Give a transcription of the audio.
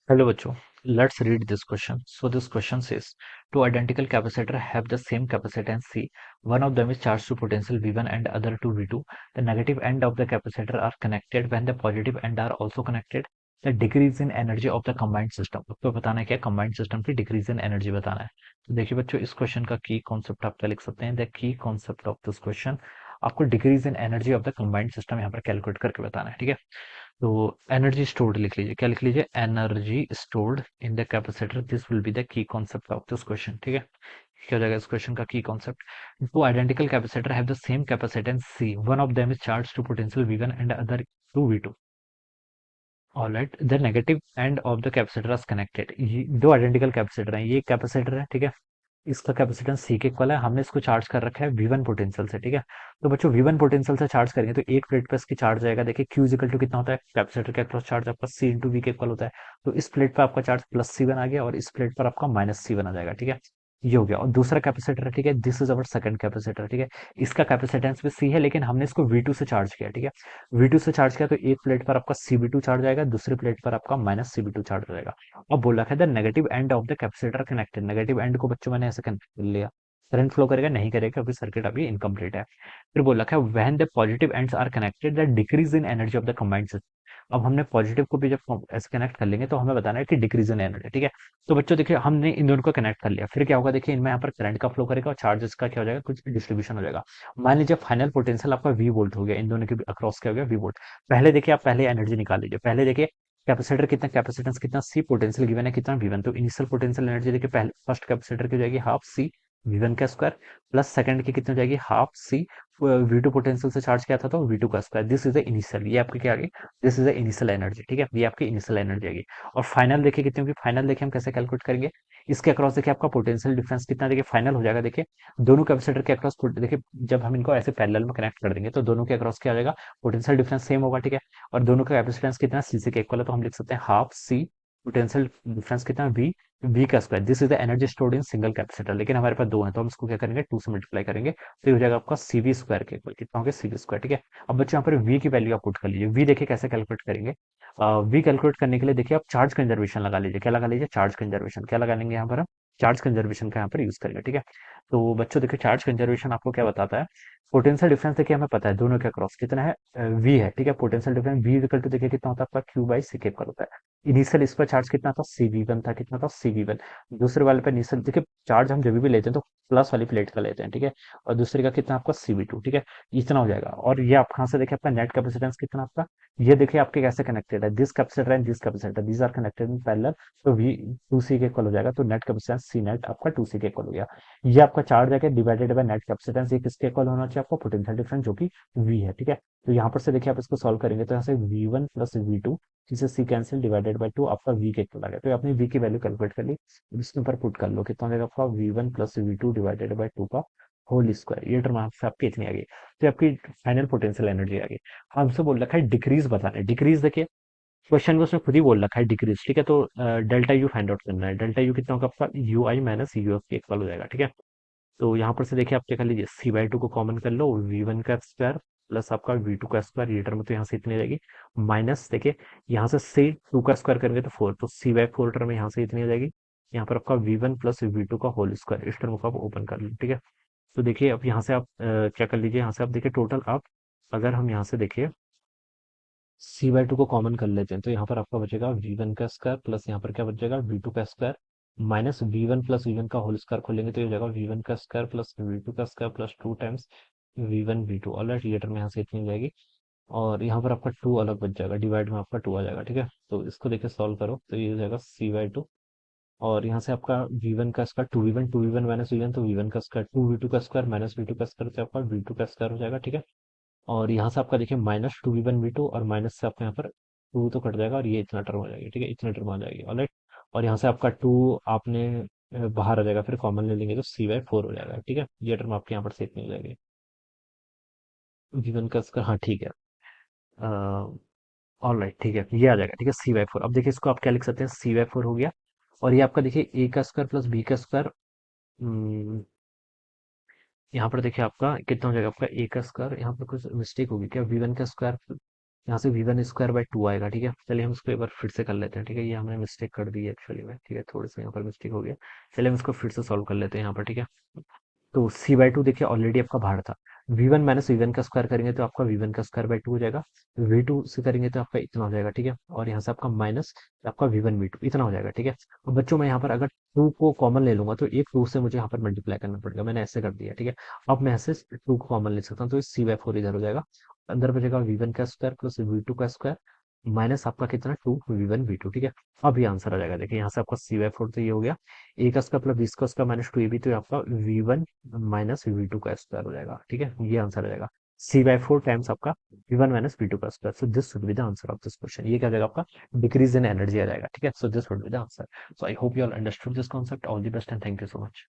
Hello, Bacho. Let's read this question. So this question says, two identical capacitors have the same capacitance C. One of them is charged to potential V1 and other to V2. The negative end of the capacitor are connected when the positive end are also connected. The decrease in energy of the combined system. आपको बताना है क्या combined system की decrease in energy बताना है. तो देखिए बच्चों इस क्वेश्चन का की कॉन्सेप्ट आप क्या लिख सकते हैं. The key concept of this question आपको decrease in energy of the combined system यहाँ पर कैलकुलेट करके बताना है. ठीक है. तो एनर्जी स्टोर्ड लिख लीजिए. क्या लिख लीजिए? Energy stored in the capacitor. This will be the key concept of this question. ठीक है. क्या हो जाएगा इस क्वेश्चन का key concept? Two identical capacitor have the same capacitance c. One of them is charge to potential V1 and other to V2. Alright, the negative end of the capacitor is connected. दो identical capacitor हैं. ये capacitor है. ठीक है. इसका capacitance C के equal है. हमने इसको चार्ज कर रखा है V1 पोटेंशियल से. ठीक है. तो बच्चों V1 पोटेंशियल से चार्ज करेंगे तो एक प्लेट पे इसकी चार्ज आएगा. देखिए Q इक्वल टू कितना होता है? कैपेसिटर के अक्रॉस चार्ज आपका C इंटू वी के इक्वल होता है. तो इस प्लेट पे आपका चार्ज प्लस C1 आ गया और इस प्लेट पर आपका माइनस C1 आ जाएगा. ठीक है. ये हो गया. और दूसरा कैपेसिटर है. ठीक है. This is our second capacitor. ठीक है. इसका कैपेसिटेंस भी C है लेकिन हमने इसको V2 से चार्ज किया. ठीक है. V2 से चार्ज किया तो एक प्लेट पर आपका CB2 चार्ज आएगा, दूसरी प्लेट पर आपका माइनस CB2 चार्ज हो जाएगा. अब बोल रखा है the negative end of the capacitor connected. Negative and को बच्चों मैंने ऐसे कनेक्ट कर लिया. करंट फ्लो करेगा? नहीं करेगा क्योंकि सर्किट अभी इनकम्प्लीट है. फिर बोल रखा है when the positive ends are connected the decrease in energy of the combined system. अब हमने पॉजिटिव को भी जब ऐसे कनेक्ट कर लेंगे तो हमें बताना है कि डिक्रीज इन एनर्जी. ठीक है. तो बच्चों देखिए हमने इन दोनों को कनेक्ट कर लिया. फिर क्या होगा? देखिए इनमें यहाँ पर करंट का फ्लो करेगा और चार्जेस का क्या हो जाएगा? कुछ डिस्ट्रीब्यूशन हो जाएगा. मान लीजिए फाइनल पोटेंशियल आपका V वोल्ट हो गया. इन दोनों के अक्रॉस क्या हो गया? V volt. पहले देखिए आप पहले एनर्जी निकाल लीजिए. पहले देखिए कैपेसिटर कितना, कैपेसिटेंस कितना, सी. पोटेंशियल गिवन है कितना? V1. तो इनिशियल पोटेंशियल एनर्जी देखिए पहले फर्स्ट कैपेसिटर की हो जाएगी हाफ C V1 का स्क्वायर प्लस सेकंड की कितनी हो जाएगी? Half C. V2 पोटेंशियल से चार्ज किया था तो V2 का square. This is the initial. ये आपकी क्या आ गई? This is the initial energy. ठीक है. ये आपकी इनिशियल एनर्जी आएगी. और फाइनल देखिए कितनी होगी? फाइनल देखिए हम कैसे कैलकुलेट करेंगे. इसके अक्रॉस देखिए आपका पोटेंशियल डिफरेंस कितना देखिए फाइनल हो जाएगा. देखिए दोनों कैपेसिटर के अक्रॉस देखिए जब हम इनको ऐसे पैरेलल में कनेक्ट कर देंगे तो दोनों के अक्रॉस क्या आ जाएगा? पोटेंशियल डिफरेंस सेम होगा. ठीक है. और दोनों का कैपेसिटेंस कितना? C के इक्वल है. तो हम लिख सकते हैं हाफ C. पोटेंशियल डिफरेंस कितना? V का square. This is the energy stored in single capacitor. लेकिन हमारे पास दो है तो हम इसको क्या करेंगे? 2 से मल्टीप्लाई करेंगे तो ये हो जाएगा आपका CV स्क्वायर के इक्वल. कितना हो गया? CV square. ठीक है. अब बच्चों यहाँ पर V की वैल्यू आप पुट कर लीजिए. V देखिए कैसे कैलकुलेट करेंगे. V कैलकुलेट करने के लिए देखिए आप चार्ज कंजर्वेशन लगा लीजिए. क्या लगा लीजिए? Charge conservation. क्या लगा लेंगे यहाँ पर हम? चार्ज कंजर्वेशन का यहाँ पर यूज करेंगे. ठीक है. तो बच्चों देखिए चार्ज कंजर्वेशन आपको क्या बताता है? पोटेंशियल डिफरेंस देखिए हमें पता है दोनों के अक्रॉस कितना है? V है. ठीक है. Potential difference V equal to देखिए कितना होता है आपका? Q बाई C के इक्वल होता है. इनिशियल इस पर चार्ज कितना था? CV1 था. कितना था? CV1. दूसरे वाले पे इनिशियल देखिए चार्ज हम जब भी लेते हैं तो प्लस वाली प्लेट का लेते हैं. ठीक है. और दूसरे का कितना आपका? CV2. ठीक है. इतना हो जाएगा. और ये आप कहाँ से देखिए आपका नेट कैपेसिटेंस कितना आपका? ये देखिए आपके कैसे कनेक्टेड है. This capacitor and this capacitor these are connected in parallel. तो V 2C के इक्वल हो जाएगा. तो नेट कैपेसिटेंस C नेट आपका 2C के इक्वल हो गया. ये आपका चार्ज है डिवाइडेड बाय नेट कैपेसिटेंस. ये किसके इक्वल होना चाहिए? आपका पोटेंशियल डिफरेंस जो कि V है. ठीक है. तो यहाँ पर से देखिए आप इसको सॉल्व करेंगे तो यहाँ से V1 प्लस V2 जिसे C कैंसिल डिवाइडेड बाय 2 आपका V के इक्वल आ गया. तो आपने V की वैल्यू कैलकुलेट कर ली. इसके ऊपर पुट कर लो. कितना हो जाएगा आपका? V1 plus V2 divided by 2 का होल स्क्वायर. ये टर्म आपसे आपकी इतनी आ गई. तो आपकी फाइनल पोटेंशियल एनर्जी आ गई. हमसे बोल रखा है डिक्रीज बताना है. डिक्रीज देखिए क्वेश्चन में उसने खुद ही बोल रखा है डिक्रीज. ठीक है. तो डेल्टा यू फाइंड आउट करना है. डेल्टा यू कितना होगा आपका? UI माइनस UF के इक्वल हो जाएगा. ठीक है. तो यहाँ पर से देखिए आप क्या कर लीजिए C/2 को कॉमन कर लो. V1 का स्क्वायर प्लस आपका V2 का स्क्वायर. ये टर्म तो यहाँ से इतनी रहेगी. माइनस देखिए यहाँ से C2 का स्क्वायर करेंगे तो 4. तो C/4 टर्म यहाँ से इतनी आ जाएगी. यहाँ पर आपका V1 प्लस V2 का होल स्क्वायर. इस टर्म को आप ओपन कर लो. ठीक है. तो देखिए अब यहाँ से आप क्या कर लीजिए. यहाँ से आप देखिए टोटल आप अगर हम यहाँ से देखिए C/2 को कॉमन कर लेते हैं तो यहाँ पर आपका बचेगा V1 का स्क्वायर प्लस यहाँ पर क्या बचेगा? V2 का square minus V1 plus V1 का होल स्क्वायर खोलेंगे तो ये हो जाएगा V1 का स्क्वायर प्लस V2 का square plus 2 times V1 V2. Alright. ये टर्म यहाँ से इतनी हो जाएगी. और यहाँ पर आपका 2 अलग बच जाएगा. डिवाइड में आपका 2 आ जाएगा. ठीक है. तो इसको देखिए सॉल्व करो तो ये हो जाएगा C/2. और यहाँ से आपका V1 का स्क्वायर 2V1 माइनस V1 तो V1 का स्क्वायर 2V2 का स्क्वायर माइनस V2 का स्क्वायर तो आपका V2 का स्क्वायर हो जाएगा. ठीक है. और यहाँ से आपका देखिए माइनस 2V1 V2 और माइनस से आपका यहाँ पर 2 तो कट जाएगा और ये इतना टर्म हो जाएगी. ठीक है. इतना टर्म आ जाएगी. ऑलराइट. और यहाँ से आपका 2 आपने बाहर आ जाएगा. फिर कॉमन ले लेंगे तो C/4 हो जाएगा. ठीक है. ये टर्म आपके यहाँ पर से इतनी हो जाएगी. V1 का स्क्वायर. हाँ ठीक है. ऑलराइट. ठीक है. ये आ जाएगा. ठीक है. C/4. अब देखिए इसको आप क्या लिख सकते हैं? C/4 हो गया. और ये आपका देखिए A का स्क्वायर प्लस B का स्क्वायर. यहाँ पर देखिए आपका कितना हो जाएगा? आपका A का स्क्वायर. यहाँ पर कुछ मिस्टेक होगी क्या? V1 का स्क्वायर यहाँ से v1 स्क्वायर बाई 2 आएगा। ठीक है, चलिए हम इसको एक बार फिर से कर लेते हैं। ठीक है, ये हमने मिस्टेक कर दी है एक्चुअली में। ठीक है, थोड़ी सी यहाँ पर मिस्टेक हो गया। चलिए हम इसको फिर से सॉल्व कर लेते हैं यहाँ पर। ठीक है, तो c/2 देखिए ऑलरेडी आपका बाहर था। v1 - v1 का स्क्वायर करेंगे तो आपका v1 का स्क्वायर बाई 2 हो जाएगा। v2 से करेंगे तो आपका इतना हो जाएगा। ठीक है, और यहाँ से आपका माइनस आपका v1 v2 इतना हो जाएगा। ठीक है, अब बच्चों मैं यहाँ पर अगर 2 को कॉमन ले लूंगा तो एक 2 से मुझे यहाँ पर मल्टीप्लाई करना पड़ेगा। मैंने ऐसे कर दिया। ठीक है, अब मैं ऐसे 2 को कॉमन ले सकता हूँ तो c/4 इधर हो जाएगा। अंदर बचेगा v1 का स्क्वायर प्लस v2 का स्क्वायर माइनस आपका कितना 2 v1 v2। ठीक है, अब ये आंसर आ जाएगा। देखिए यहाँ से आपका c/4 तो ये हो गया, ए का स्क्वायर प्लस बीस का स्क्वायर माइनस 2 ए बी, तो ये आपका v1 - v2 का स्क्वायर हो जाएगा। ठीक है, ये आंसर आ जाएगा c/4 टाइम्स आपका v1 - v2 का square. So this would be the answer of this question. ये क्या आ जाएगा आपका डिक्रीज इन एनर्जी आ जाएगा। ठीक है, so this would be the answer. So I hope you all understood this concept. All the best and thank you so much.